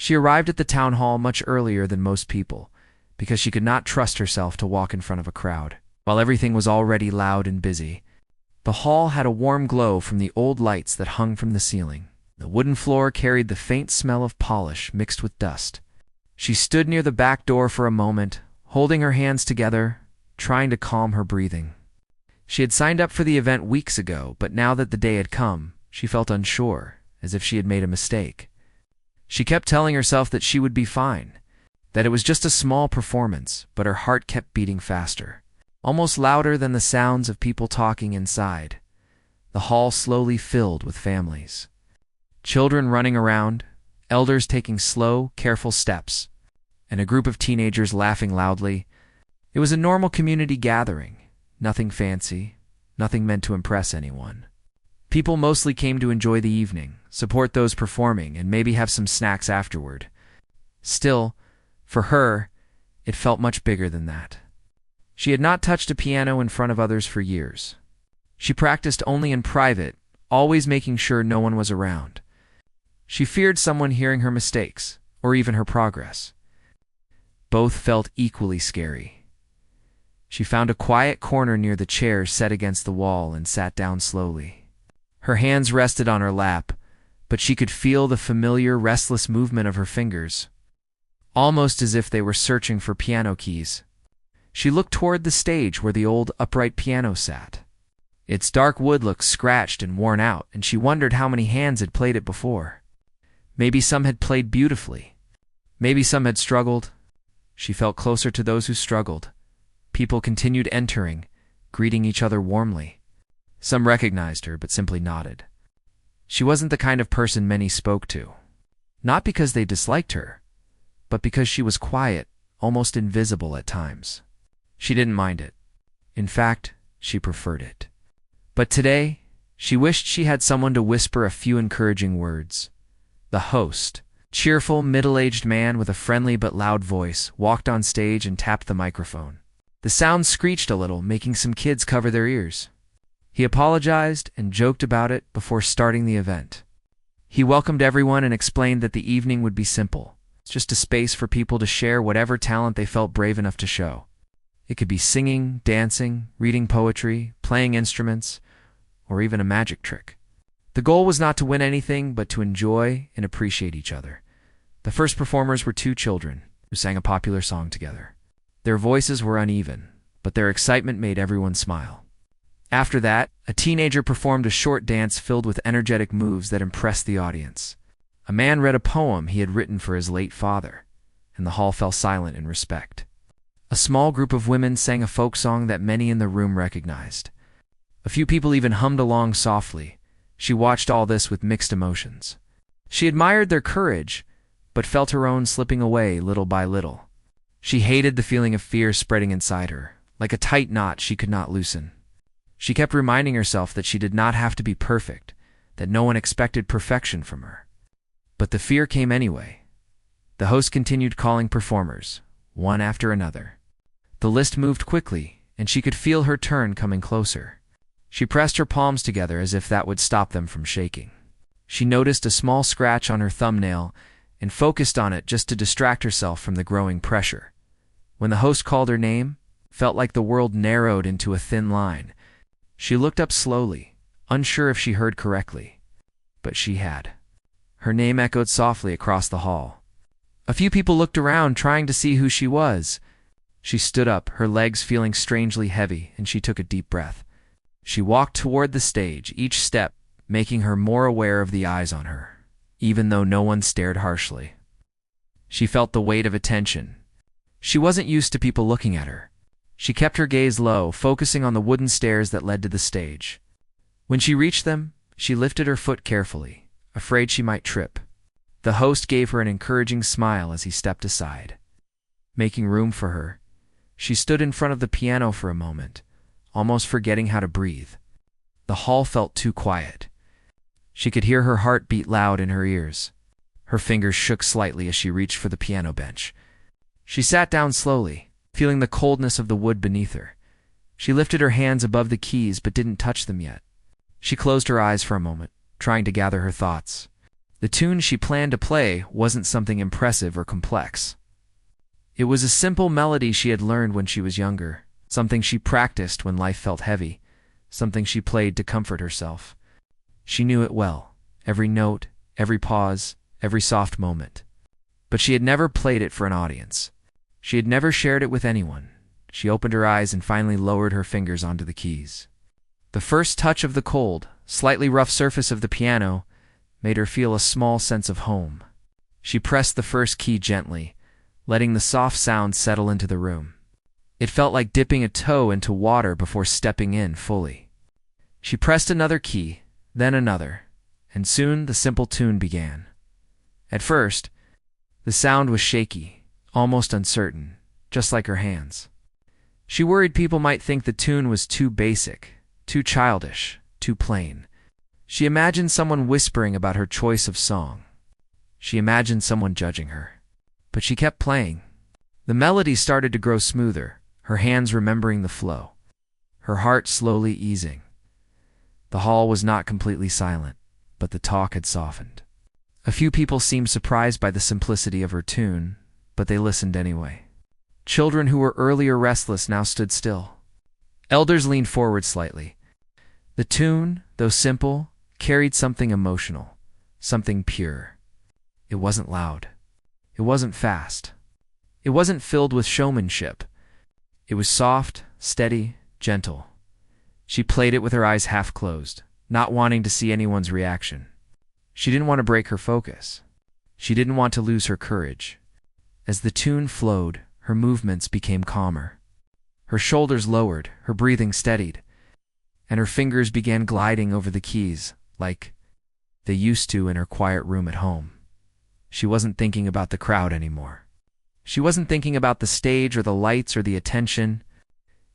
She arrived at the town hall much earlier than most people, because she could not trust herself to walk in front of a crowd. While everything was already loud and busy, the hall had a warm glow from the old lights that hung from the ceiling. The wooden floor carried the faint smell of polish mixed with dust. She stood near the back door for a moment, holding her hands together, trying to calm her breathing. She had signed up for the event weeks ago, but now that the day had come, she felt unsure, as if she had made a mistake. She kept telling herself that she would be fine, that it was just a small performance, but her heart kept beating faster, almost louder than the sounds of people talking inside. The hall slowly filled with families. Children running around, elders taking slow, careful steps, and a group of teenagers laughing loudly. It was a normal community gathering, nothing fancy, nothing meant to impress anyone. People mostly came to enjoy the evening, support those performing, and maybe have some snacks afterward. Still, for her, it felt much bigger than that. She had not touched a piano in front of others for years. She practiced only in private, always making sure no one was around. She feared someone hearing her mistakes, or even her progress. Both felt equally scary. She found a quiet corner near the chairs set against the wall and sat down slowly. Her hands rested on her lap, but she could feel the familiar, restless movement of her fingers, almost as if they were searching for piano keys. She looked toward the stage where the old upright piano sat. Its dark wood looked scratched and worn out, and she wondered how many hands had played it before. Maybe some had played beautifully. Maybe some had struggled. She felt closer to those who struggled. People continued entering, greeting each other warmly. Some recognized her, but simply nodded. She wasn't the kind of person many spoke to. Not because they disliked her, but because she was quiet, almost invisible at times. She didn't mind it. In fact, she preferred it. But today, she wished she had someone to whisper a few encouraging words. The host, cheerful, middle-aged man with a friendly but loud voice, walked on stage and tapped the microphone. The sound screeched a little, making some kids cover their ears. He apologized and joked about it before starting the event. He welcomed everyone and explained that the evening would be simple, just a space for people to share whatever talent they felt brave enough to show. It could be singing, dancing, reading poetry, playing instruments, or even a magic trick. The goal was not to win anything, but to enjoy and appreciate each other. The first performers were two children who sang a popular song together. Their voices were uneven, but their excitement made everyone smile. After that, a teenager performed a short dance filled with energetic moves that impressed the audience. A man read a poem he had written for his late father, and the hall fell silent in respect. A small group of women sang a folk song that many in the room recognized. A few people even hummed along softly. She watched all this with mixed emotions. She admired their courage, but felt her own slipping away little by little. She hated the feeling of fear spreading inside her, like a tight knot she could not loosen. She kept reminding herself that she did not have to be perfect, that no one expected perfection from her. But the fear came anyway. The host continued calling performers, one after another. The list moved quickly, and she could feel her turn coming closer. She pressed her palms together as if that would stop them from shaking. She noticed a small scratch on her thumbnail and focused on it just to distract herself from the growing pressure. When the host called her name, it felt like the world narrowed into a thin line. She looked up slowly, unsure if she heard correctly. But she had. Her name echoed softly across the hall. A few people looked around, trying to see who she was. She stood up, her legs feeling strangely heavy, and she took a deep breath. She walked toward the stage, each step making her more aware of the eyes on her, even though no one stared harshly. She felt the weight of attention. She wasn't used to people looking at her. She kept her gaze low, focusing on the wooden stairs that led to the stage. When she reached them, she lifted her foot carefully, afraid she might trip. The host gave her an encouraging smile as he stepped aside. Making room for her, she stood in front of the piano for a moment, almost forgetting how to breathe. The hall felt too quiet. She could hear her heart beat loud in her ears. Her fingers shook slightly as she reached for the piano bench. She sat down slowly, feeling the coldness of the wood beneath her. She lifted her hands above the keys but didn't touch them yet. She closed her eyes for a moment, trying to gather her thoughts. The tune she planned to play wasn't something impressive or complex. It was a simple melody she had learned when she was younger, something she practiced when life felt heavy, something she played to comfort herself. She knew it well, every note, every pause, every soft moment. But she had never played it for an audience. She had never shared it with anyone. She opened her eyes and finally lowered her fingers onto the keys. The first touch of the cold, slightly rough surface of the piano made her feel a small sense of home. She pressed the first key gently, letting the soft sound settle into the room. It felt like dipping a toe into water before stepping in fully. She pressed another key, then another, and soon the simple tune began. At first, the sound was shaky, almost uncertain, just like her hands. She worried people might think the tune was too basic, too childish, too plain. She imagined someone whispering about her choice of song. She imagined someone judging her. But she kept playing. The melody started to grow smoother, her hands remembering the flow, her heart slowly easing. The hall was not completely silent, but the talk had softened. A few people seemed surprised by the simplicity of her tune, but they listened anyway. Children who were earlier restless now stood still. Elders leaned forward slightly. The tune, though simple, carried something emotional, something pure. It wasn't loud. It wasn't fast. It wasn't filled with showmanship. It was soft, steady, gentle. She played it with her eyes half closed, not wanting to see anyone's reaction. She didn't want to break her focus. She didn't want to lose her courage. As the tune flowed, her movements became calmer. Her shoulders lowered, her breathing steadied, and her fingers began gliding over the keys, like they used to in her quiet room at home. She wasn't thinking about the crowd anymore. She wasn't thinking about the stage or the lights or the attention.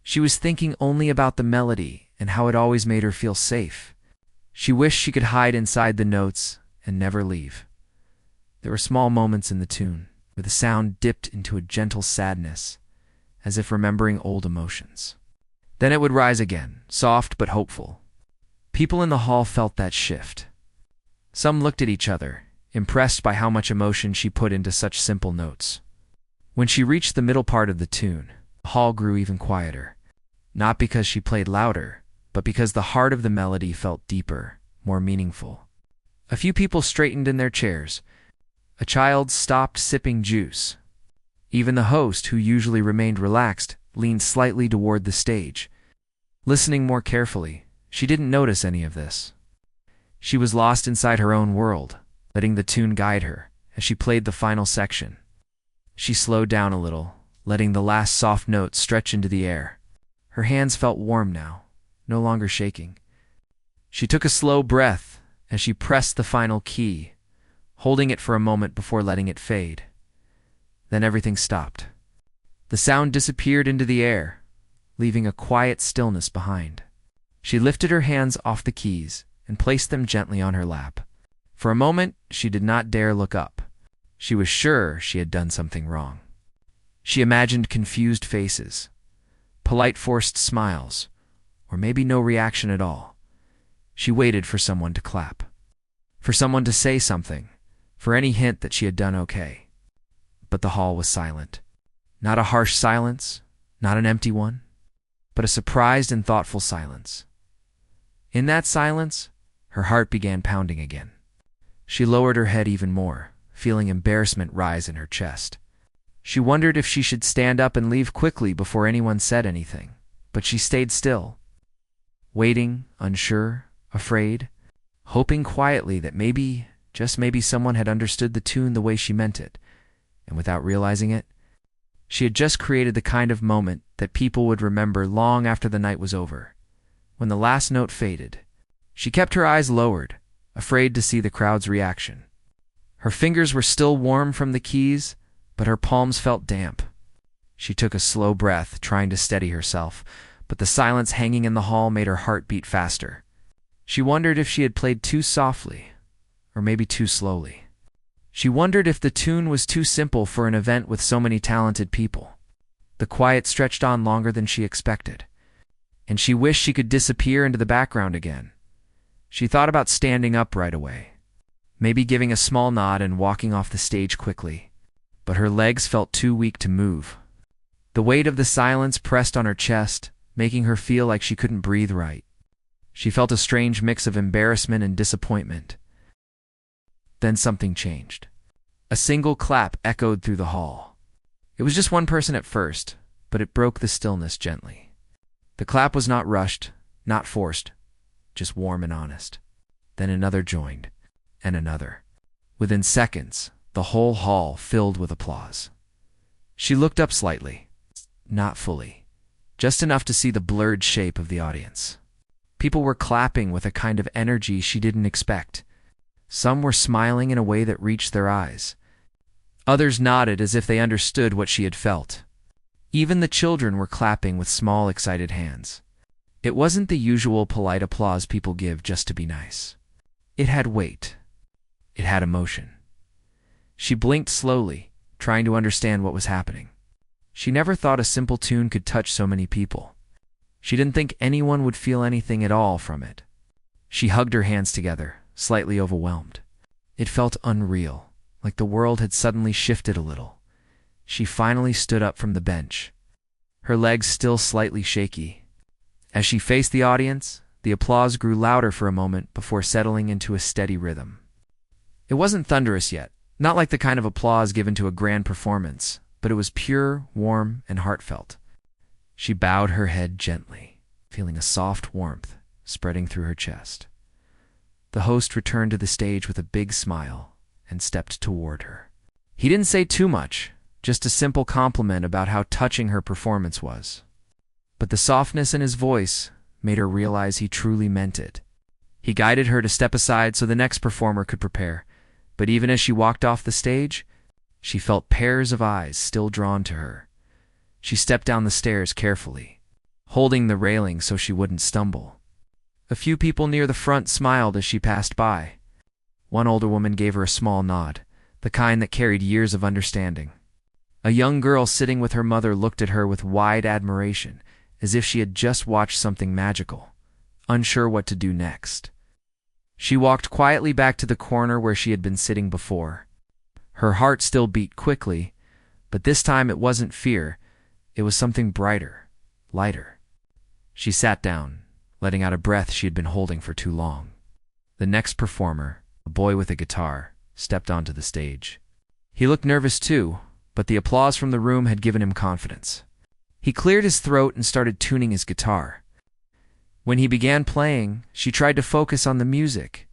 She was thinking only about the melody and how it always made her feel safe. She wished she could hide inside the notes and never leave. There were small moments in the tune where the sound dipped into a gentle sadness, as if remembering old emotions. Then it would rise again, soft but hopeful. People in the hall felt that shift. Some looked at each other, impressed by how much emotion she put into such simple notes. When she reached the middle part of the tune, the hall grew even quieter, not because she played louder, but because the heart of the melody felt deeper, more meaningful. A few people straightened in their chairs. A child stopped sipping juice. Even the host, who usually remained relaxed, leaned slightly toward the stage. Listening more carefully, she didn't notice any of this. She was lost inside her own world, letting the tune guide her as she played the final section. She slowed down a little, letting the last soft notes stretch into the air. Her hands felt warm now, no longer shaking. She took a slow breath as she pressed the final key, holding it for a moment before letting it fade. Then everything stopped. The sound disappeared into the air, leaving a quiet stillness behind. She lifted her hands off the keys and placed them gently on her lap. For a moment, she did not dare look up. She was sure she had done something wrong. She imagined confused faces, polite forced smiles, or maybe no reaction at all. She waited for someone to clap, for someone to say something, for any hint that she had done okay. But the hall was silent. Not a harsh silence, not an empty one, but a surprised and thoughtful silence. In that silence, her heart began pounding again. She lowered her head even more, feeling embarrassment rise in her chest. She wondered if she should stand up and leave quickly before anyone said anything, but she stayed still, waiting, unsure, afraid, hoping quietly that maybe, just maybe, someone had understood the tune the way she meant it, and without realizing it, she had just created the kind of moment that people would remember long after the night was over. When the last note faded, she kept her eyes lowered, afraid to see the crowd's reaction. Her fingers were still warm from the keys, but her palms felt damp. She took a slow breath, trying to steady herself, but the silence hanging in the hall made her heart beat faster. She wondered if she had played too softly, or maybe too slowly. She wondered if the tune was too simple for an event with so many talented people. The quiet stretched on longer than she expected, and she wished she could disappear into the background again. She thought about standing up right away, maybe giving a small nod and walking off the stage quickly. But her legs felt too weak to move. The weight of the silence pressed on her chest, making her feel like she couldn't breathe right. She felt a strange mix of embarrassment and disappointment. Then something changed. A single clap echoed through the hall. It was just one person at first, but it broke the stillness gently. The clap was not rushed, not forced, just warm and honest. Then another joined, and another. Within seconds, the whole hall filled with applause. She looked up slightly, not fully, just enough to see the blurred shape of the audience. People were clapping with a kind of energy she didn't expect. Some were smiling in a way that reached their eyes. Others nodded as if they understood what she had felt. Even the children were clapping with small, excited hands. It wasn't the usual polite applause people give just to be nice. It had weight. It had emotion. She blinked slowly, trying to understand what was happening. She never thought a simple tune could touch so many people. She didn't think anyone would feel anything at all from it. She hugged her hands together, slightly overwhelmed. It felt unreal, like the world had suddenly shifted a little. She finally stood up from the bench, her legs still slightly shaky. As she faced the audience, the applause grew louder for a moment before settling into a steady rhythm. It wasn't thunderous yet, not like the kind of applause given to a grand performance, but it was pure, warm, and heartfelt. She bowed her head gently, feeling a soft warmth spreading through her chest. The host returned to the stage with a big smile and stepped toward her. He didn't say too much, just a simple compliment about how touching her performance was. But the softness in his voice made her realize he truly meant it. He guided her to step aside so the next performer could prepare, but even as she walked off the stage, she felt pairs of eyes still drawn to her. She stepped down the stairs carefully, holding the railing so she wouldn't stumble. A few people near the front smiled as she passed by. One older woman gave her a small nod, the kind that carried years of understanding. A young girl sitting with her mother looked at her with wide admiration, as if she had just watched something magical, unsure what to do next. She walked quietly back to the corner where she had been sitting before. Her heart still beat quickly, but this time it wasn't fear, it was something brighter, lighter. She sat down, letting out a breath she had been holding for too long. The next performer, a boy with a guitar, stepped onto the stage. He looked nervous too, but the applause from the room had given him confidence. He cleared his throat and started tuning his guitar. When he began playing, she tried to focus on the music,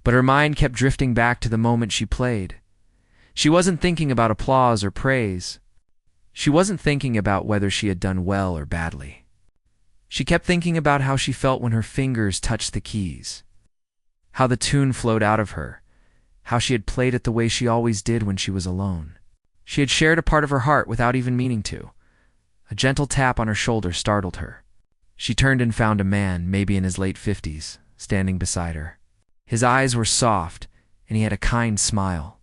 but her mind kept drifting back to the moment she played. She wasn't thinking about applause or praise. She wasn't thinking about whether she had done well or badly. She kept thinking about how she felt when her fingers touched the keys, how the tune flowed out of her, how she had played it the way she always did when she was alone. She had shared a part of her heart without even meaning to. A gentle tap on her shoulder startled her. She turned and found a man, maybe in his late 50s, standing beside her. His eyes were soft, and he had a kind smile.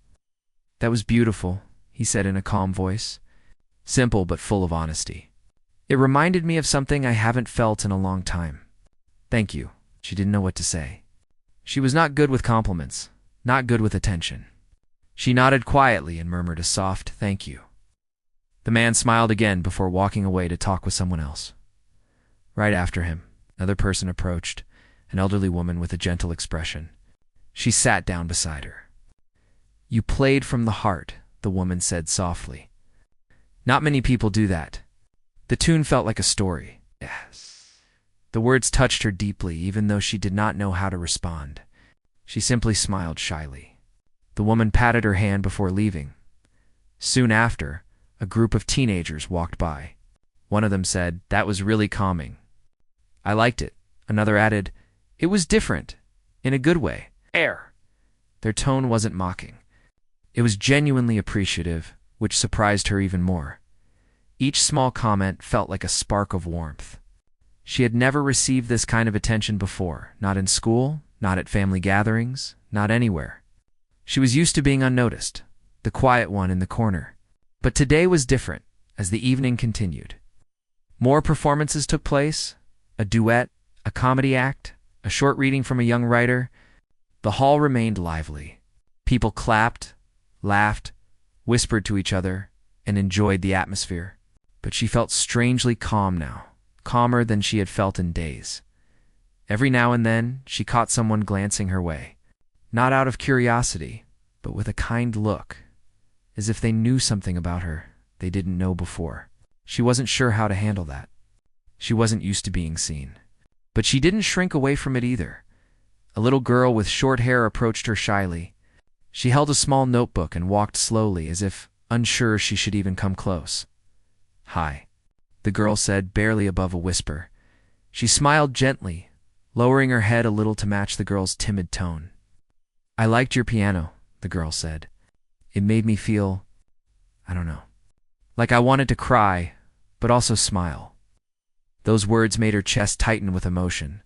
"That was beautiful," he said in a calm voice, simple but full of honesty. "It reminded me of something I haven't felt in a long time." "Thank you." She didn't know what to say. She was not good with compliments, not good with attention. She nodded quietly and murmured a soft thank you. The man smiled again before walking away to talk with someone else. Right after him, another person approached, an elderly woman with a gentle expression. She sat down beside her. "You played from the heart," the woman said softly. "Not many people do that." The tune felt like a story. Yes. The words touched her deeply, even though she did not know how to respond. She simply smiled shyly. The woman patted her hand before leaving. Soon after, a group of teenagers walked by. One of them said, "That was really calming." "I liked it." Another added, "It was different, in a good way." Their tone wasn't mocking. It was genuinely appreciative, which surprised her even more. Each small comment felt like a spark of warmth. She had never received this kind of attention before, not in school, not at family gatherings, not anywhere. She was used to being unnoticed, the quiet one in the corner. But today was different, as the evening continued. More performances took place, a duet, a comedy act, a short reading from a young writer. The hall remained lively. People clapped, laughed, whispered to each other, and enjoyed the atmosphere. But she felt strangely calm now, calmer than she had felt in days. Every now and then, she caught someone glancing her way, not out of curiosity, but with a kind look, as if they knew something about her they didn't know before. She wasn't sure how to handle that. She wasn't used to being seen. But she didn't shrink away from it either. A little girl with short hair approached her shyly. She held a small notebook and walked slowly, as if unsure she should even come close. "Hi," the girl said, barely above a whisper. She smiled gently, lowering her head a little to match the girl's timid tone. "I liked your piano," the girl said. "It made me feel, I don't know, like I wanted to cry, but also smile." Those words made her chest tighten with emotion.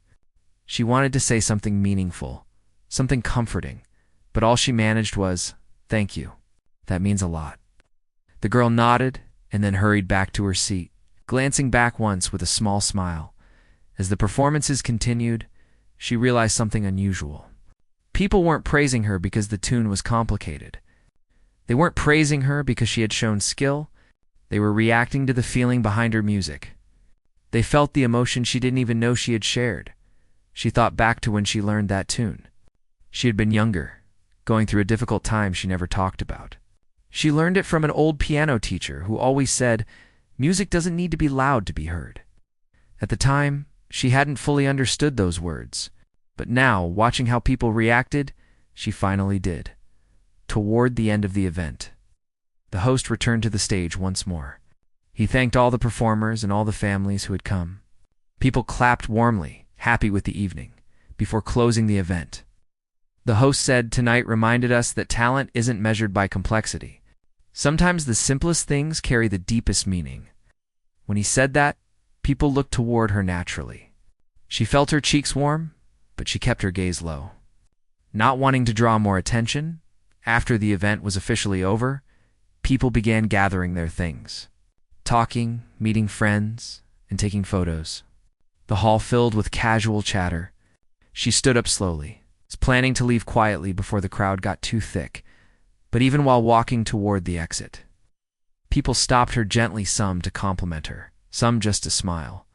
She wanted to say something meaningful, something comforting, but all she managed was, "Thank you. That means a lot." The girl nodded and then hurried back to her seat, glancing back once with a small smile. As the performances continued, she realized something unusual. People weren't praising her because the tune was complicated. They weren't praising her because she had shown skill. They were reacting to the feeling behind her music. They felt the emotion she didn't even know she had shared. She thought back to when she learned that tune. She had been younger, going through a difficult time she never talked about. She learned it from an old piano teacher who always said, "Music doesn't need to be loud to be heard." At the time, she hadn't fully understood those words, but now, watching how people reacted, she finally did. Toward the end of the event, the host returned to the stage once more. He thanked all the performers and all the families who had come. People clapped warmly, happy with the evening, before closing the event. The host said, "Tonight reminded us that talent isn't measured by complexity. Sometimes the simplest things carry the deepest meaning." When he said that, people looked toward her naturally. She felt her cheeks warm, but she kept her gaze low. Not wanting to draw more attention, after the event was officially over, people began gathering their things, talking, meeting friends, and taking photos. The hall filled with casual chatter. She stood up slowly, planning to leave quietly before the crowd got too thick. But even while walking toward the exit, people stopped her gently, some to compliment her, some just to smile.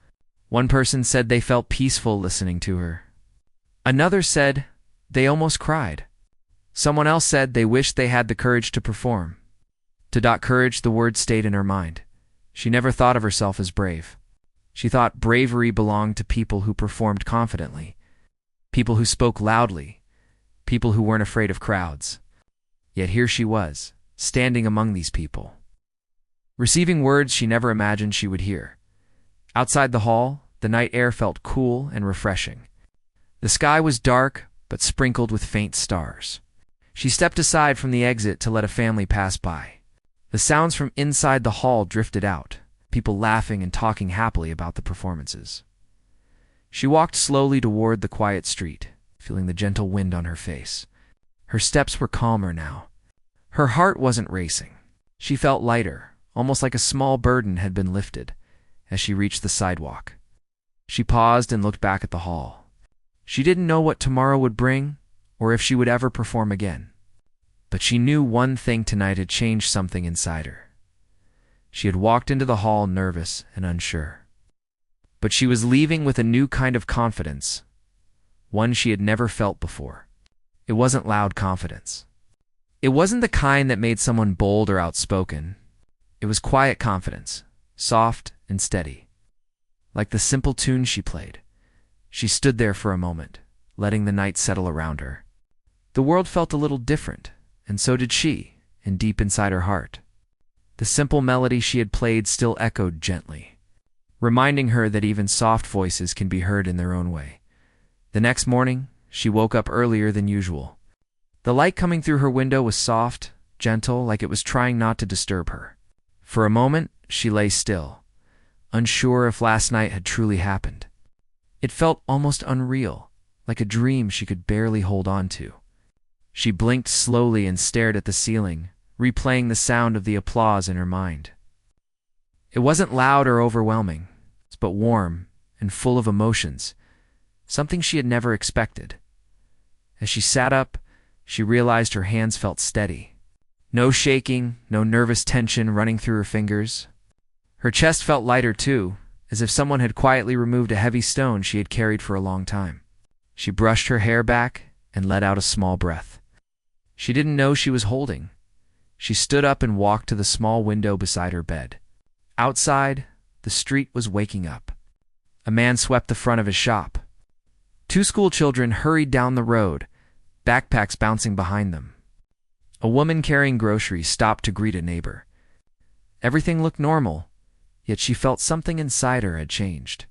One person said they felt peaceful listening to her. Another said they almost cried. Someone else said they wished they had the courage to perform. Courage, the word stayed in her mind. She never thought of herself as brave. She thought bravery belonged to people who performed confidently, people who spoke loudly, people who weren't afraid of crowds. Yet here she was, standing among these people, receiving words she never imagined she would hear. Outside the hall, the night air felt cool and refreshing. The sky was dark, but sprinkled with faint stars. She stepped aside from the exit to let a family pass by. The sounds from inside the hall drifted out, people laughing and talking happily about the performances. She walked slowly toward the quiet street, feeling the gentle wind on her face. Her steps were calmer now. Her heart wasn't racing. She felt lighter, almost like a small burden had been lifted, as she reached the sidewalk. She paused and looked back at the hall. She didn't know what tomorrow would bring, or if she would ever perform again. But she knew one thing tonight had changed something inside her. She had walked into the hall nervous and unsure. But she was leaving with a new kind of confidence, one she had never felt before. It wasn't loud confidence. It wasn't the kind that made someone bold or outspoken. It was quiet confidence, soft and steady. Like the simple tune she played. She stood there for a moment, letting the night settle around her. The world felt a little different, and so did she, and deep inside her heart. The simple melody she had played still echoed gently, reminding her that even soft voices can be heard in their own way. The next morning, she woke up earlier than usual. The light coming through her window was soft, gentle, like it was trying not to disturb her. For a moment, she lay still, unsure if last night had truly happened. It felt almost unreal, like a dream she could barely hold on to. She blinked slowly and stared at the ceiling, replaying the sound of the applause in her mind. It wasn't loud or overwhelming, but warm and full of emotions, something she had never expected. As she sat up, she realized her hands felt steady. No shaking, no nervous tension running through her fingers. Her chest felt lighter too, as if someone had quietly removed a heavy stone she had carried for a long time. She brushed her hair back and let out a small breath. She didn't know she was holding. She stood up and walked to the small window beside her bed. Outside, the street was waking up. A man swept the front of his shop. Two school children hurried down the road, backpacks bouncing behind them. A woman carrying groceries stopped to greet a neighbor. Everything looked normal, yet she felt something inside her had changed.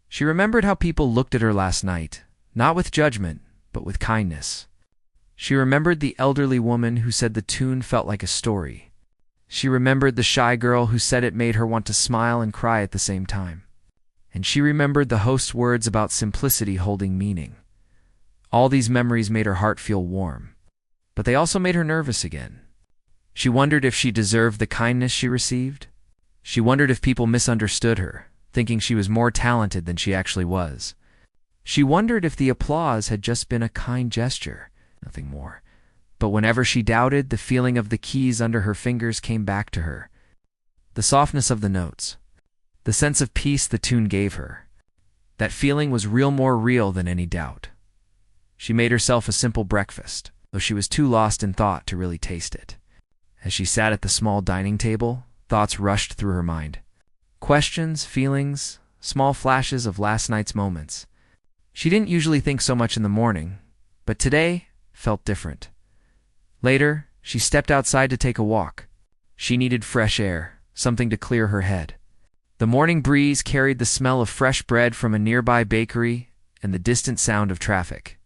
She remembered how people looked at her last night, not with judgment, but with kindness. She remembered the elderly woman who said the tune felt like a story. She remembered the shy girl who said it made her want to smile and cry at the same time. And she remembered the host's words about simplicity holding meaning. All these memories made her heart feel warm, but they also made her nervous again. She wondered if she deserved the kindness she received. She wondered if people misunderstood her, thinking she was more talented than she actually was. She wondered if the applause had just been a kind gesture, nothing more. But whenever she doubted, the feeling of the keys under her fingers came back to her. The softness of the notes. The sense of peace the tune gave her. That feeling was more real than any doubt. She made herself a simple breakfast, though she was too lost in thought to really taste it. As she sat at the small dining table, thoughts rushed through her mind. Questions, feelings, small flashes of last night's moments. She didn't usually think so much in the morning, but today felt different. Later, she stepped outside to take a walk. She needed fresh air, something to clear her head. The morning breeze carried the smell of fresh bread from a nearby bakery and the distant sound of traffic.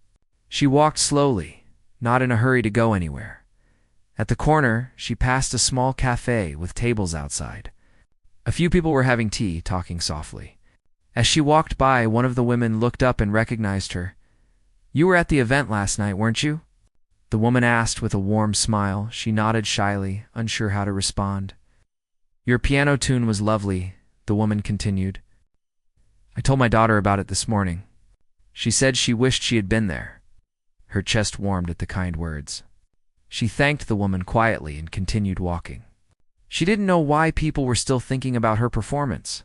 She walked slowly, not in a hurry to go anywhere. At the corner, she passed a small cafe with tables outside. A few people were having tea, talking softly. As she walked by, one of the women looked up and recognized her. "You were at the event last night, weren't you?" The woman asked with a warm smile. She nodded shyly, unsure how to respond. "Your piano tune was lovely," the woman continued. "I told my daughter about it this morning. She said she wished she had been there." Her chest warmed at the kind words. She thanked the woman quietly and continued walking. She didn't know why people were still thinking about her performance,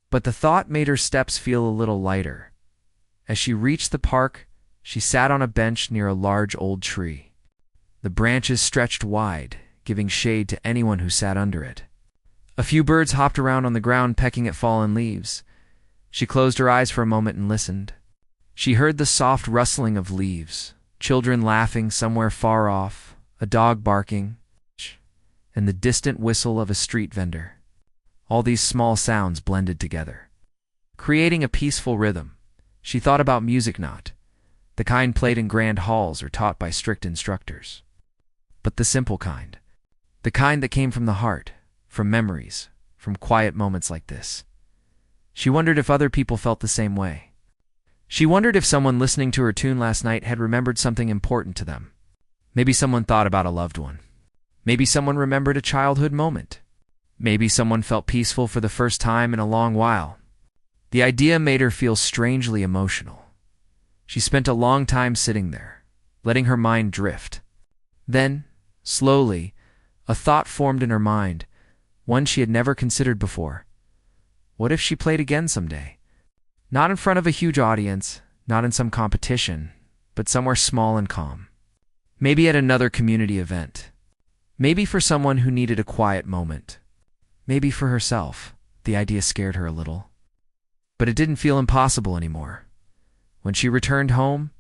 but the thought made her steps feel a little lighter. As she reached the park, she sat on a bench near a large old tree. The branches stretched wide, giving shade to anyone who sat under it. A few birds hopped around on the ground, pecking at fallen leaves. She closed her eyes for a moment and listened. She heard the soft rustling of leaves, children laughing somewhere far off, a dog barking, and the distant whistle of a street vendor. All these small sounds blended together, creating a peaceful rhythm. She thought about music, not the kind played in grand halls or taught by strict instructors, but the simple kind, the kind that came from the heart, from memories, from quiet moments like this. She wondered if other people felt the same way. She wondered if someone listening to her tune last night had remembered something important to them. Maybe someone thought about a loved one. Maybe someone remembered a childhood moment. Maybe someone felt peaceful for the first time in a long while. The idea made her feel strangely emotional. She spent a long time sitting there, letting her mind drift. Then, slowly, a thought formed in her mind, one she had never considered before. What if she played again someday? Not in front of a huge audience, not in some competition, but somewhere small and calm. Maybe at another community event. Maybe for someone who needed a quiet moment. Maybe for herself. The idea scared her a little. But it didn't feel impossible anymore. When she returned home,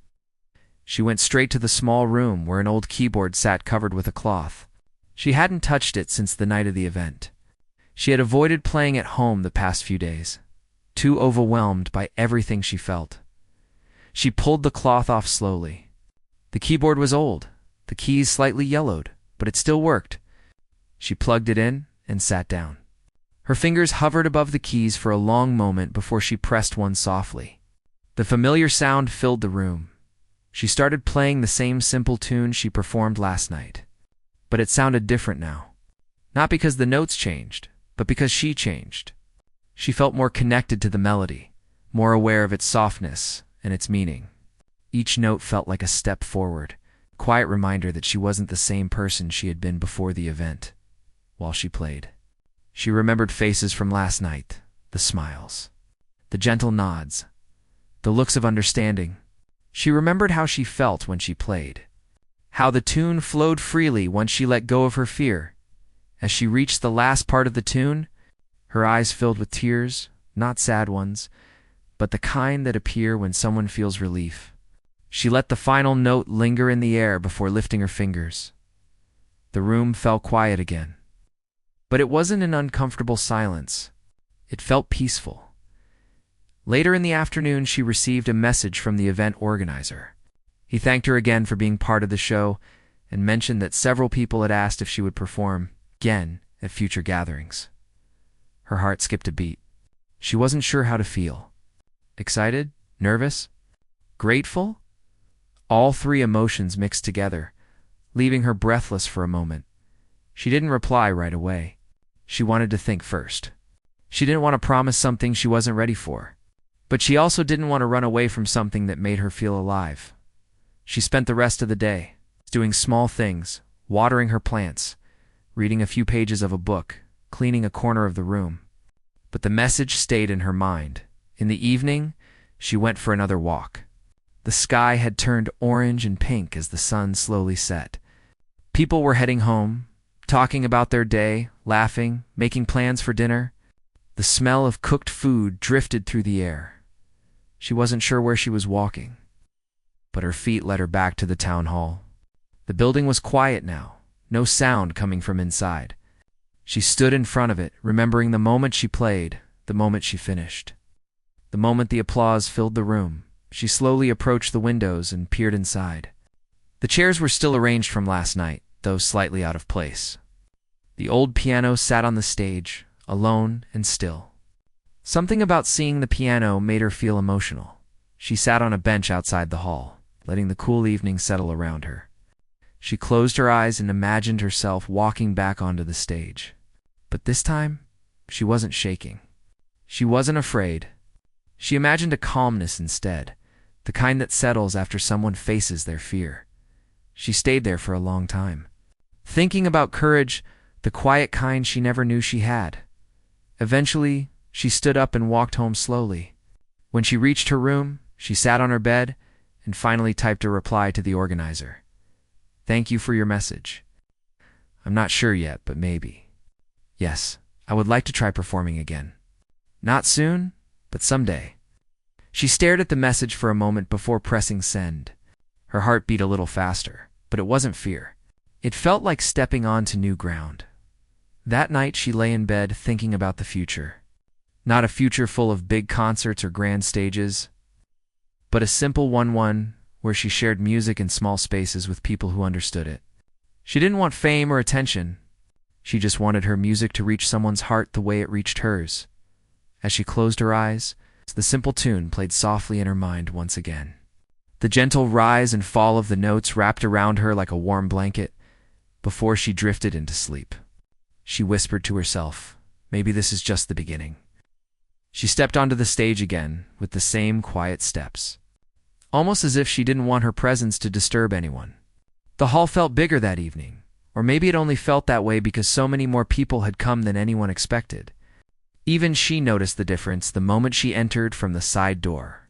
she went straight to the small room where an old keyboard sat covered with a cloth. She hadn't touched it since the night of the event. She had avoided playing at home the past few days, too overwhelmed by everything she felt. She pulled the cloth off slowly. The keyboard was old, the keys slightly yellowed, but it still worked. She plugged it in and sat down. Her fingers hovered above the keys for a long moment before she pressed one softly. The familiar sound filled the room. She started playing the same simple tune she performed last night. But it sounded different now. Not because the notes changed, but because she changed. She felt more connected to the melody, more aware of its softness and its meaning. Each note felt like a step forward, quiet reminder that she wasn't the same person she had been before the event. While she played, she remembered faces from last night, the smiles, the gentle nods, the looks of understanding. She remembered how she felt when she played, how the tune flowed freely once she let go of her fear. As she reached the last part of the tune, her eyes filled with tears, not sad ones, but the kind that appear when someone feels relief. She let the final note linger in the air before lifting her fingers. The room fell quiet again. But it wasn't an uncomfortable silence. It felt peaceful. Later in the afternoon, she received a message from the event organizer. He thanked her again for being part of the show and mentioned that several people had asked if she would perform again at future gatherings. Her heart skipped a beat. She wasn't sure how to feel. Excited? Nervous? Grateful? All three emotions mixed together, leaving her breathless for a moment. She didn't reply right away. She wanted to think first. She didn't want to promise something she wasn't ready for. But she also didn't want to run away from something that made her feel alive. She spent the rest of the day doing small things, watering her plants, reading a few pages of a book, cleaning a corner of the room. But the message stayed in her mind. In the evening, she went for another walk. The sky had turned orange and pink as the sun slowly set. People were heading home, talking about their day, laughing, making plans for dinner. The smell of cooked food drifted through the air. She wasn't sure where she was walking, but her feet led her back to the town hall. The building was quiet now, no sound coming from inside. She stood in front of it, remembering the moment she played, the moment she finished. The moment the applause filled the room, she slowly approached the windows and peered inside. The chairs were still arranged from last night, though slightly out of place. The old piano sat on the stage, alone and still. Something about seeing the piano made her feel emotional. She sat on a bench outside the hall, letting the cool evening settle around her. She closed her eyes and imagined herself walking back onto the stage. But this time, she wasn't shaking. She wasn't afraid. She imagined a calmness instead, the kind that settles after someone faces their fear. She stayed there for a long time, thinking about courage, the quiet kind she never knew she had. Eventually, she stood up and walked home slowly. When she reached her room, she sat on her bed and finally typed a reply to the organizer. "Thank you for your message. I'm not sure yet, but maybe. Yes, I would like to try performing again. Not soon, but someday." She stared at the message for a moment before pressing send. Her heart beat a little faster, but it wasn't fear. It felt like stepping onto new ground. That night she lay in bed thinking about the future. Not a future full of big concerts or grand stages, but a simple one where she shared music in small spaces with people who understood it. She didn't want fame or attention. She just wanted her music to reach someone's heart the way it reached hers. As she closed her eyes, the simple tune played softly in her mind once again. The gentle rise and fall of the notes wrapped around her like a warm blanket before she drifted into sleep. She whispered to herself, maybe this is just the beginning. She stepped onto the stage again with the same quiet steps, almost as if she didn't want her presence to disturb anyone. The hall felt bigger that evening, or maybe it only felt that way because so many more people had come than anyone expected. Even she noticed the difference the moment she entered from the side door.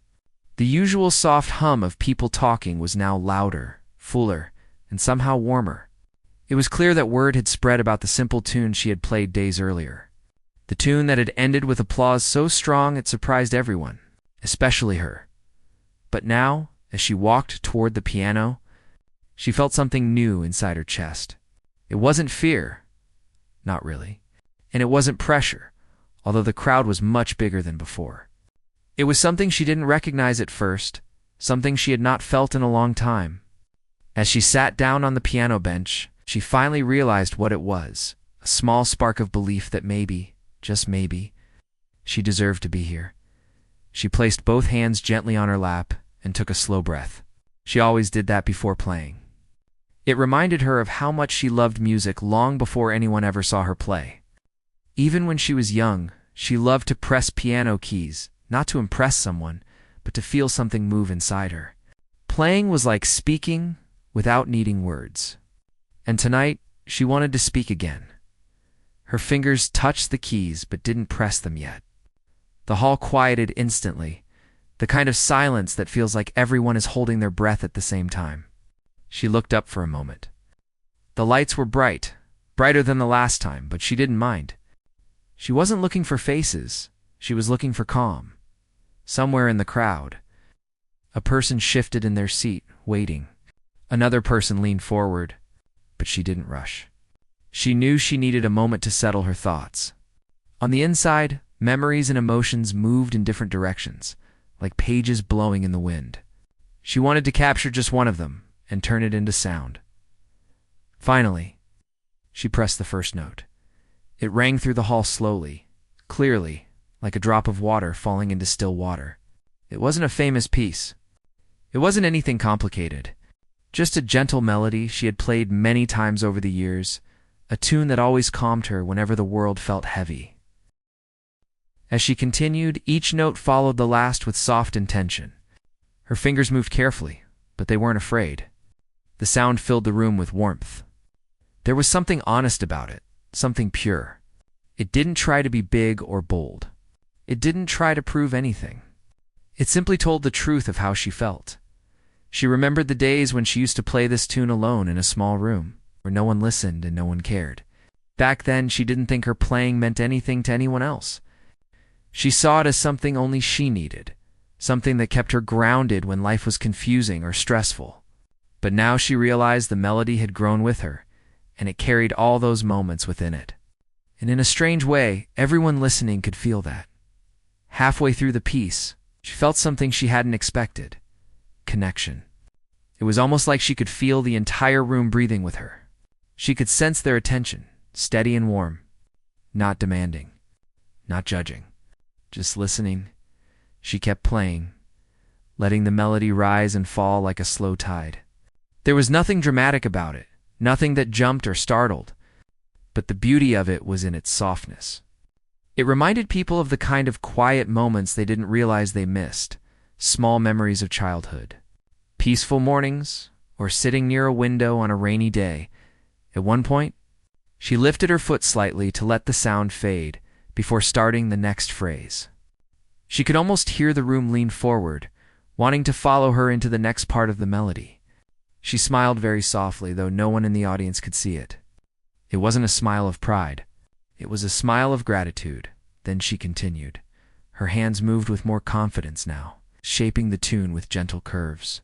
The usual soft hum of people talking was now louder, fuller, and somehow warmer. It was clear that word had spread about the simple tune she had played days earlier. The tune that had ended with applause so strong it surprised everyone, especially her. But now, as she walked toward the piano, she felt something new inside her chest. It wasn't fear, not really, and it wasn't pressure, although the crowd was much bigger than before. It was something she didn't recognize at first, something she had not felt in a long time. As she sat down on the piano bench, she finally realized what it was, a small spark of belief that maybe, just maybe, she deserved to be here. She placed both hands gently on her lap and took a slow breath. She always did that before playing. It reminded her of how much she loved music long before anyone ever saw her play. Even when she was young, she loved to press piano keys, not to impress someone, but to feel something move inside her. Playing was like speaking, without needing words. And tonight, she wanted to speak again. Her fingers touched the keys but didn't press them yet. The hall quieted instantly, the kind of silence that feels like everyone is holding their breath at the same time. She looked up for a moment. The lights were bright, brighter than the last time, but she didn't mind. She wasn't looking for faces, she was looking for calm. Somewhere in the crowd, a person shifted in their seat, waiting. Another person leaned forward, but she didn't rush. She knew she needed a moment to settle her thoughts. On the inside, memories and emotions moved in different directions, like pages blowing in the wind. She wanted to capture just one of them and turn it into sound. Finally, she pressed the first note. It rang through the hall slowly, clearly, like a drop of water falling into still water. It wasn't a famous piece. It wasn't anything complicated. Just a gentle melody she had played many times over the years, a tune that always calmed her whenever the world felt heavy. As she continued, each note followed the last with soft intention. Her fingers moved carefully, but they weren't afraid. The sound filled the room with warmth. There was something honest about it, something pure. It didn't try to be big or bold. It didn't try to prove anything. It simply told the truth of how she felt. She remembered the days when she used to play this tune alone in a small room, where no one listened and no one cared. Back then, she didn't think her playing meant anything to anyone else. She saw it as something only she needed, something that kept her grounded when life was confusing or stressful. But now she realized the melody had grown with her, and it carried all those moments within it. And in a strange way, everyone listening could feel that. Halfway through the piece, she felt something she hadn't expected. Connection. It was almost like she could feel the entire room breathing with her. She could sense their attention, steady and warm, not demanding, not judging, just listening. She kept playing, letting the melody rise and fall like a slow tide. There was nothing dramatic about it, nothing that jumped or startled, but the beauty of it was in its softness. It reminded people of the kind of quiet moments they didn't realize they missed, small memories of childhood. Peaceful mornings, or sitting near a window on a rainy day. At one point, she lifted her foot slightly to let the sound fade before starting the next phrase. She could almost hear the room lean forward, wanting to follow her into the next part of the melody. She smiled very softly, though no one in the audience could see it. It wasn't a smile of pride. It was a smile of gratitude. Then she continued. Her hands moved with more confidence now, shaping the tune with gentle curves.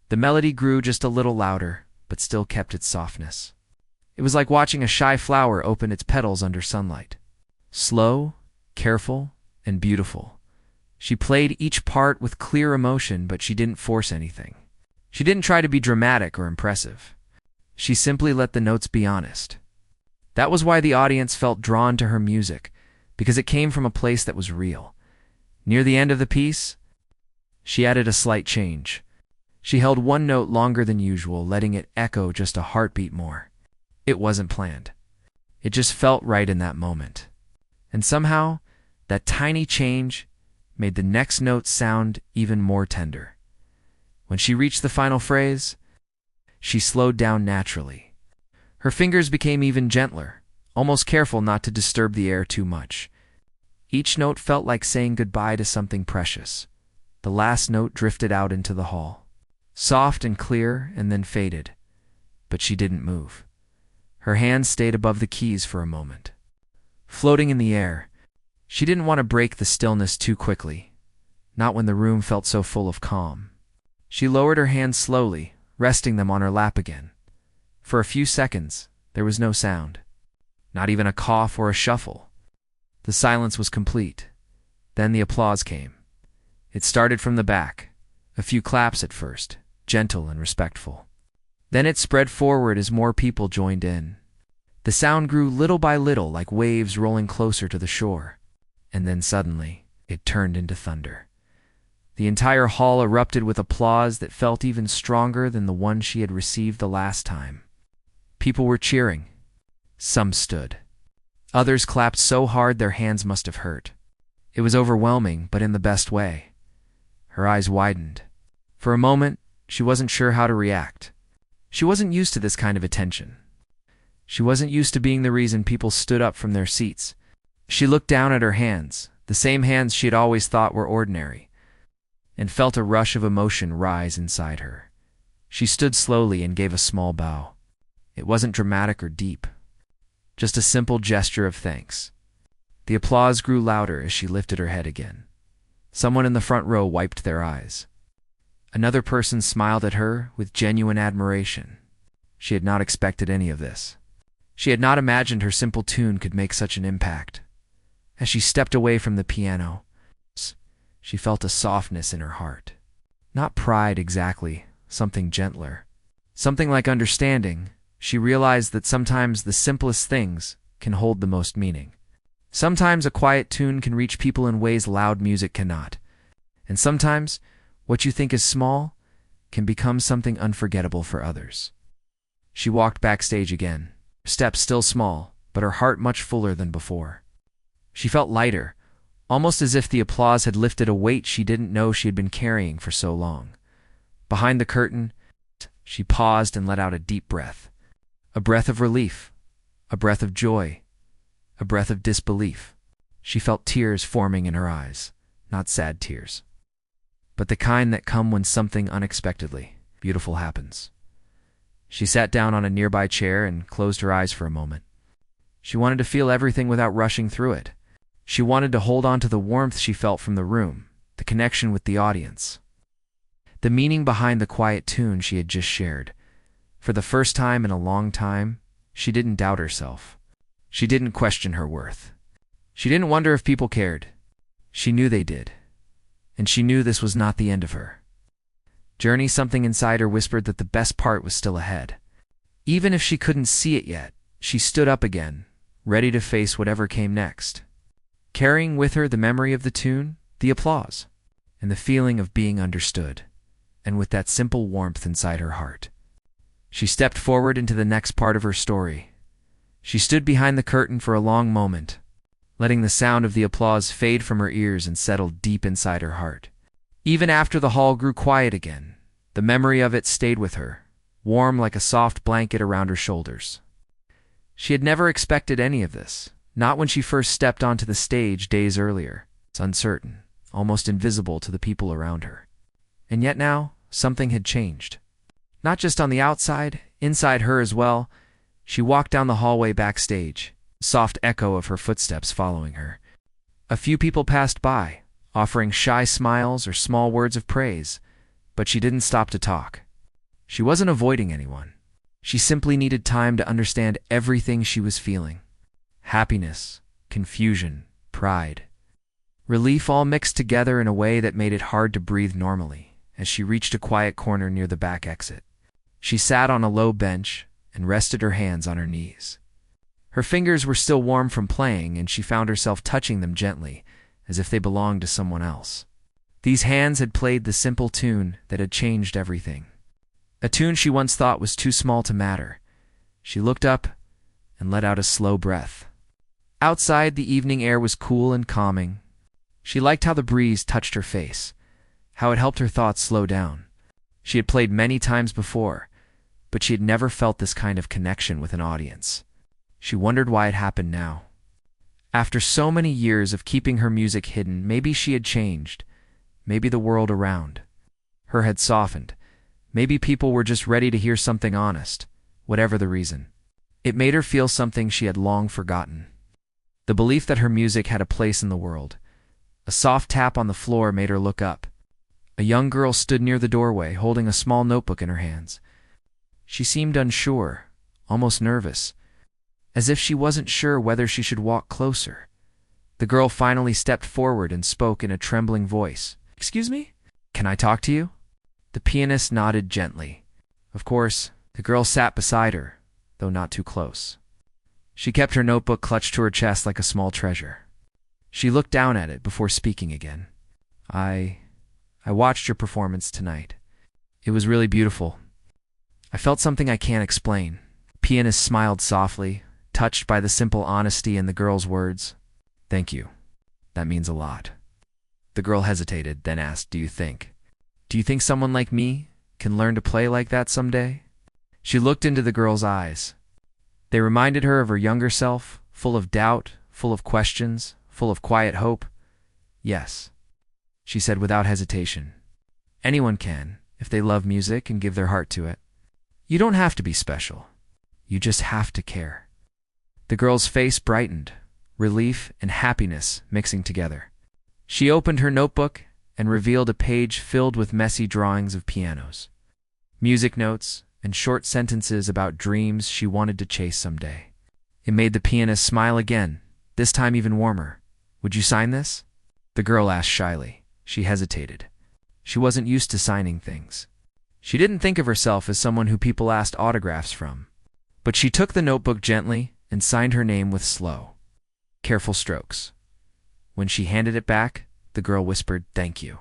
The melody grew just a little louder, but still kept its softness. It was like watching a shy flower open its petals under sunlight. Slow, careful, and beautiful. She played each part with clear emotion, but she didn't force anything. She didn't try to be dramatic or impressive. She simply let the notes be honest. That was why the audience felt drawn to her music, because it came from a place that was real. Near the end of the piece, she added a slight change. She held one note longer than usual, letting it echo just a heartbeat more. It wasn't planned. It just felt right in that moment. And somehow, that tiny change made the next note sound even more tender. When she reached the final phrase, she slowed down naturally. Her fingers became even gentler, almost careful not to disturb the air too much. Each note felt like saying goodbye to something precious. The last note drifted out into the hall, soft and clear, and then faded. But she didn't move. Her hands stayed above the keys for a moment, floating in the air. She didn't want to break the stillness too quickly, not when the room felt so full of calm. She lowered her hands slowly, resting them on her lap again. For a few seconds, there was no sound, not even a cough or a shuffle. The silence was complete. Then the applause came. It started from the back, a few claps at first, gentle and respectful. Then it spread forward as more people joined in. The sound grew little by little, like waves rolling closer to the shore. And then suddenly, it turned into thunder. The entire hall erupted with applause that felt even stronger than the one she had received the last time. People were cheering. Some stood. Others clapped so hard their hands must have hurt. It was overwhelming, but in the best way. Her eyes widened. For a moment, she wasn't sure how to react. She wasn't used to this kind of attention. She wasn't used to being the reason people stood up from their seats. She looked down at her hands, the same hands she had always thought were ordinary, and felt a rush of emotion rise inside her. She stood slowly and gave a small bow. It wasn't dramatic or deep, just a simple gesture of thanks. The applause grew louder as she lifted her head again. Someone in the front row wiped their eyes. Another person smiled at her with genuine admiration. She had not expected any of this. She had not imagined her simple tune could make such an impact. As she stepped away from the piano, she felt a softness in her heart. Not pride exactly, something gentler. Something like understanding. She realized that sometimes the simplest things can hold the most meaning. Sometimes a quiet tune can reach people in ways loud music cannot. And sometimes what you think is small can become something unforgettable for others. She walked backstage again, her steps still small, but her heart much fuller than before. She felt lighter, almost as if the applause had lifted a weight she didn't know she had been carrying for so long. Behind the curtain, she paused and let out a deep breath. A breath of relief, a breath of joy, a breath of disbelief. She felt tears forming in her eyes, not sad tears, but the kind that come when something unexpectedly beautiful happens. She sat down on a nearby chair and closed her eyes for a moment. She wanted to feel everything without rushing through it. She wanted to hold on to the warmth she felt from the room, the connection with the audience, the meaning behind the quiet tune she had just shared. For the first time in a long time, she didn't doubt herself. She didn't question her worth. She didn't wonder if people cared. She knew they did. And she knew this was not the end of her journey. Something inside her whispered that the best part was still ahead. Even if she couldn't see it yet, she stood up again, ready to face whatever came next, carrying with her the memory of the tune, the applause, and the feeling of being understood. And with that simple warmth inside her heart, she stepped forward into the next part of her story. She stood behind the curtain for a long moment, letting the sound of the applause fade from her ears and settle deep inside her heart. Even after the hall grew quiet again, the memory of it stayed with her, warm like a soft blanket around her shoulders. She had never expected any of this, not when she first stepped onto the stage days earlier. It's uncertain, almost invisible to the people around her. And yet now, something had changed. Not just on the outside, inside her as well. She walked down the hallway backstage, a soft echo of her footsteps following her. A few people passed by, offering shy smiles or small words of praise, but she didn't stop to talk. She wasn't avoiding anyone. She simply needed time to understand everything she was feeling. Happiness, confusion, pride, relief all mixed together in a way that made it hard to breathe normally as she reached a quiet corner near the back exit. She sat on a low bench and rested her hands on her knees. Her fingers were still warm from playing, and she found herself touching them gently, as if they belonged to someone else. These hands had played the simple tune that had changed everything. A tune she once thought was too small to matter. She looked up and let out a slow breath. Outside, the evening air was cool and calming. She liked how the breeze touched her face, how it helped her thoughts slow down. She had played many times before, but she had never felt this kind of connection with an audience. She wondered why it happened now. After so many years of keeping her music hidden, maybe she had changed. Maybe the world around her had softened. Maybe people were just ready to hear something honest, whatever the reason. It made her feel something she had long forgotten. The belief that her music had a place in the world. A soft tap on the floor made her look up. A young girl stood near the doorway, holding a small notebook in her hands. She seemed unsure, almost nervous, as if she wasn't sure whether she should walk closer. The girl finally stepped forward and spoke in a trembling voice. "Excuse me? Can I talk to you?" The pianist nodded gently. Of course, the girl sat beside her, though not too close. She kept her notebook clutched to her chest like a small treasure. She looked down at it before speaking again. I watched your performance tonight. It was really beautiful. I felt something I can't explain." The pianist smiled softly, touched by the simple honesty in the girl's words. "Thank you. That means a lot." The girl hesitated, then asked, Do you think someone like me can learn to play like that someday?" She looked into the girl's eyes. They reminded her of her younger self, full of doubt, full of questions, full of quiet hope. "Yes," she said without hesitation. "Anyone can, if they love music and give their heart to it. You don't have to be special. You just have to care." The girl's face brightened, relief and happiness mixing together. She opened her notebook and revealed a page filled with messy drawings of pianos, music notes, and short sentences about dreams she wanted to chase someday. It made the pianist smile again, this time even warmer. "Would you sign this?" the girl asked shyly. She hesitated. She wasn't used to signing things. She didn't think of herself as someone who people asked autographs from. But she took the notebook gently and signed her name with slow, careful strokes. When she handed it back, the girl whispered, "Thank you,"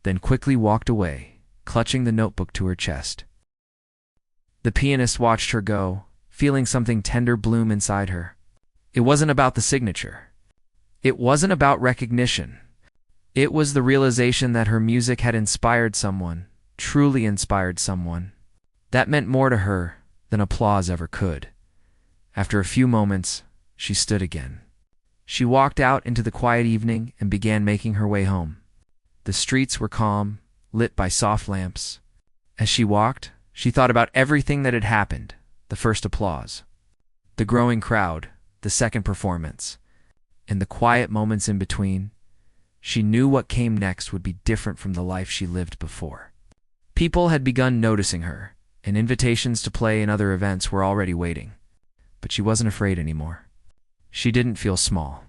then quickly walked away, clutching the notebook to her chest. The pianist watched her go, feeling something tender bloom inside her. It wasn't about the signature. It wasn't about recognition. It was the realization that her music had inspired someone, truly inspired someone. That meant more to her than applause ever could. After a few moments, she stood again. She walked out into the quiet evening and began making her way home. The streets were calm, lit by soft lamps. As she walked, she thought about everything that had happened: the first applause, the growing crowd, the second performance, and the quiet moments in between. She knew what came next would be different from the life she lived before. People had begun noticing her, and invitations to play in other events were already waiting. But she wasn't afraid anymore. She didn't feel small.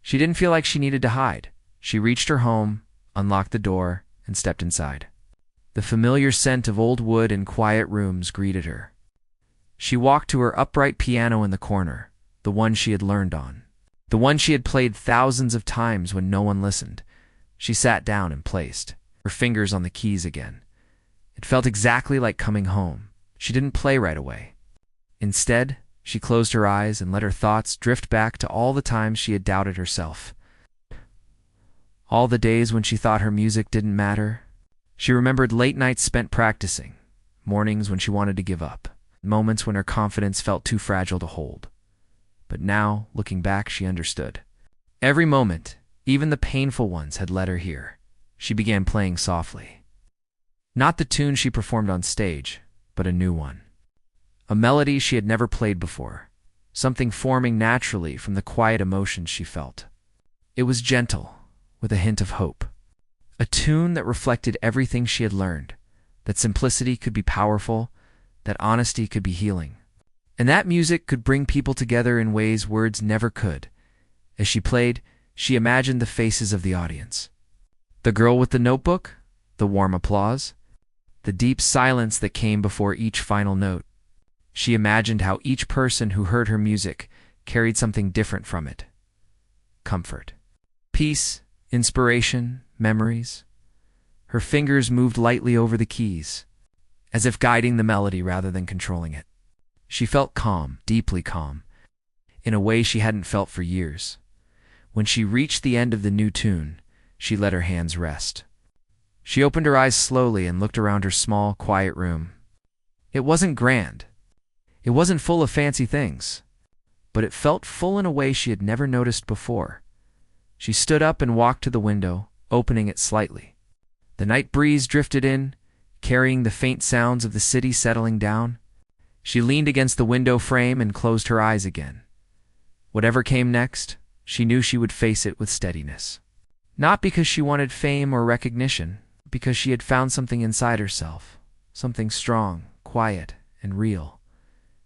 She didn't feel like she needed to hide. She reached her home, unlocked the door, and stepped inside. The familiar scent of old wood and quiet rooms greeted her. She walked to her upright piano in the corner, the one she had learned on, the one she had played thousands of times when no one listened. She sat down and placed her fingers on the keys again. It felt exactly like coming home. She didn't play right away. Instead, she closed her eyes and let her thoughts drift back to all the times she had doubted herself. All the days when she thought her music didn't matter. She remembered late nights spent practicing, mornings when she wanted to give up, moments when her confidence felt too fragile to hold. But now, looking back, she understood. Every moment, even the painful ones, had led her here. She began playing softly. Not the tune she performed on stage, but a new one. A melody she had never played before, something forming naturally from the quiet emotions she felt. It was gentle, with a hint of hope. A tune that reflected everything she had learned, that simplicity could be powerful, that honesty could be healing, and that music could bring people together in ways words never could. As she played, she imagined the faces of the audience. The girl with the notebook, the warm applause, the deep silence that came before each final note. She imagined how each person who heard her music carried something different from it. Comfort, peace, inspiration, memories. Her fingers moved lightly over the keys, as if guiding the melody rather than controlling it. She felt calm, deeply calm, in a way she hadn't felt for years. When she reached the end of the new tune, she let her hands rest. She opened her eyes slowly and looked around her small, quiet room. It wasn't grand. It wasn't full of fancy things, but it felt full in a way she had never noticed before. She stood up and walked to the window, opening it slightly. The night breeze drifted in, carrying the faint sounds of the city settling down. She leaned against the window frame and closed her eyes again. Whatever came next, she knew she would face it with steadiness. Not because she wanted fame or recognition, because she had found something inside herself, something strong, quiet, and real.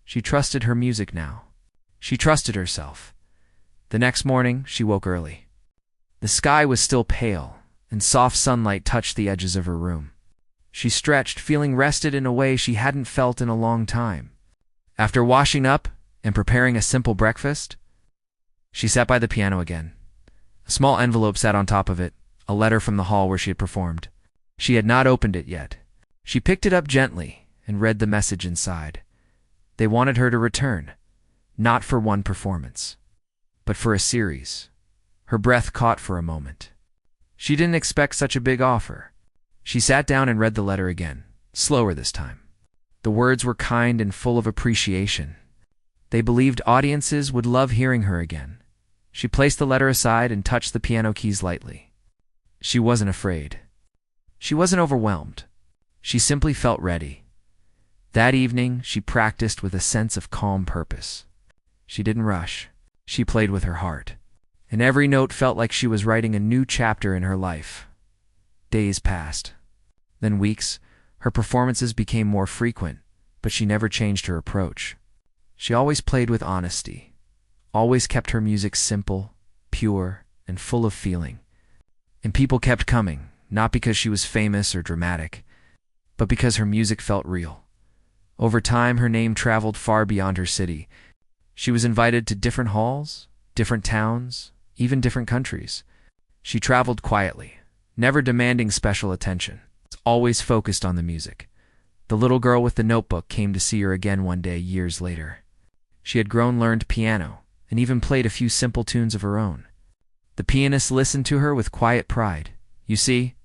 She trusted her music now. She trusted herself. The next morning, she woke early. The sky was still pale, and soft sunlight touched the edges of her room. She stretched, feeling rested in a way she hadn't felt in a long time. After washing up and preparing a simple breakfast, she sat by the piano again. A small envelope sat on top of it, a letter from the hall where she had performed. She had not opened it yet. She picked it up gently and read the message inside. They wanted her to return, not for one performance, but for a series. Her breath caught for a moment. She didn't expect such a big offer. She sat down and read the letter again, slower this time. The words were kind and full of appreciation. They believed audiences would love hearing her again. She placed the letter aside and touched the piano keys lightly. She wasn't afraid. She wasn't overwhelmed. She simply felt ready. That evening, she practiced with a sense of calm purpose. She didn't rush. She played with her heart. And every note felt like she was writing a new chapter in her life. Days passed. Then weeks. Her performances became more frequent, but she never changed her approach. She always played with honesty, always kept her music simple, pure, and full of feeling. And people kept coming, not because she was famous or dramatic, but because her music felt real. Over time, her name traveled far beyond her city. She was invited to different halls, different towns, even different countries. She traveled quietly, never demanding special attention, always focused on the music. The little girl with the notebook came to see her again one day years later. She had learned piano, and even played a few simple tunes of her own. The pianist listened to her with quiet pride. "You see,"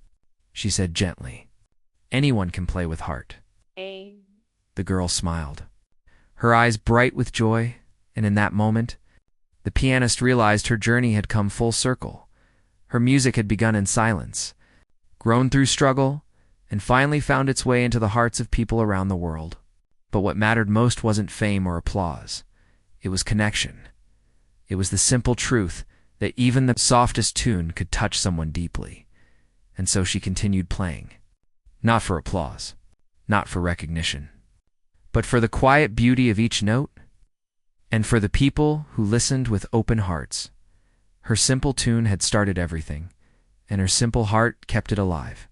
she said gently, "anyone can play with heart." The girl smiled, her eyes bright with joy, and in that moment, the pianist realized her journey had come full circle. Her music had begun in silence, grown through struggle, and finally found its way into the hearts of people around the world. But what mattered most wasn't fame or applause. It was connection. It was the simple truth that even the softest tune could touch someone deeply. And so she continued playing. Not for applause, not for recognition, but for the quiet beauty of each note, and for the people who listened with open hearts. Her simple tune had started everything, and her simple heart kept it alive.